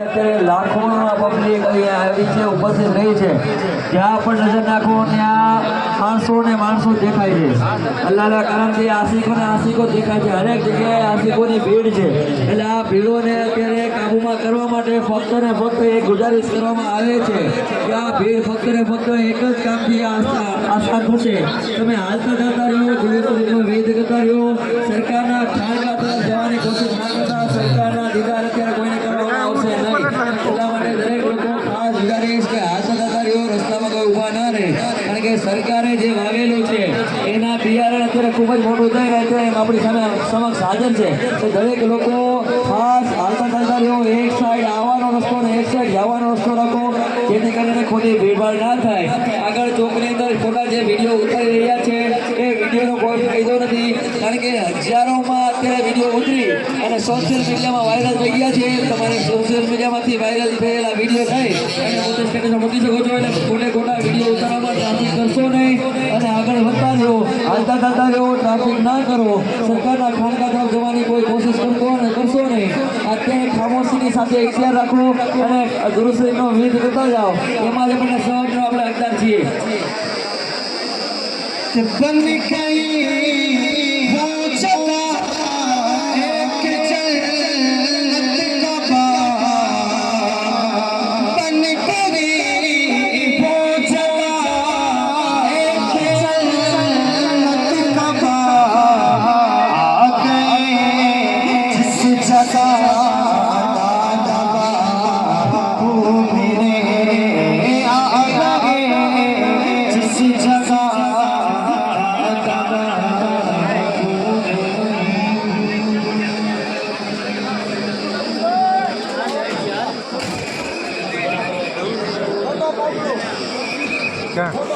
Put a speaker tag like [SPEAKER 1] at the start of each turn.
[SPEAKER 1] અત્યારે લાખો પબ્લિક અહીંયા આવી છે, ઉપસ્થિત રહી છે. જ્યાં પણ નજર નાખો ત્યાં માણસો દેખાય છે. અલ્લાહના કારણથી આશિકો દેખાય છે. હરેક જગ્યાએ આશિકોની ભીડ છે. એટલે આ ભીડોને અત્યારે કાબૂમાં કરવા માટે ફક્ત ને ફક્ત એક ગુજારિશ કરવામાં આવે છે કે આ ભીડ ફક્ત ને ફક્ત એક જ કામથી આસાન થશે. તમે હાલતા જતા રહ્યો, જીવિતનો વેદ કરતા રહ્યો, સરકારના ઠાણકા તરફ જવાની કોશિશ ના કરતા. સરકારના દીદાર અત્યારે કોઈને કરવામાં આવશે નહીં. એટલા માટે દરેક લોકો ખાસ ગુજારીશ કે હાલતા જતા રહ્યો, રસ્તામાં કોઈ ઊભા ના રહે. કારણ કે સરકારે જે વાવેલું છે એના બિયારણ અત્યારે ખૂબ જ મોટું થઈ રહ્યું છે, એમ આપણી સમક્ષ હાજર છે. તો દરેક લોકો ખાસ હાલતા જતા રહ્યો, એક સાઈડ આવવાનો રસ્તો ને એક સાઈડ જવાનો રસ્તો રાખો, જેથી કરીને ખોટી ભીડભાડ ના થાય. આગળ ચોકની અંદર ખોટા જે વિડીયો ઉતારી રહ્યા છે એ વિડીયોનો કોઈ ફાયદો નથી. કારણ કે હજારોમાં અત્યારે વિડીયો ઉતરી અને સોશિયલ મીડિયામાં વાયરલ થઈ ગયા છે. તમારે સોશિયલ મીડિયામાંથી વાયરલ થયેલા વિડીયો થાય અને પોતે સ્ટેટસમાં મૂકી શકો છો. એટલે ખોટા વિડીયો ઉતારવામાં ટ્રાફિક કરશો નહીં અને આગળ વધતા રહો, હાલતા ચાલતા રહો, ટ્રાફિક ના કરો. સરકારના ખાનગા તરફ જવાની કોઈ કોશિશ કરશો નહીં. અત્યારે ખામોશીની સાથે ઇખ્તિયાર રાખો અને દુરુસ્તીનો વિધ કરતા જાઓ. એમાં જ આપણને સહજનો આપણે હકદાર છીએ.
[SPEAKER 2] क्या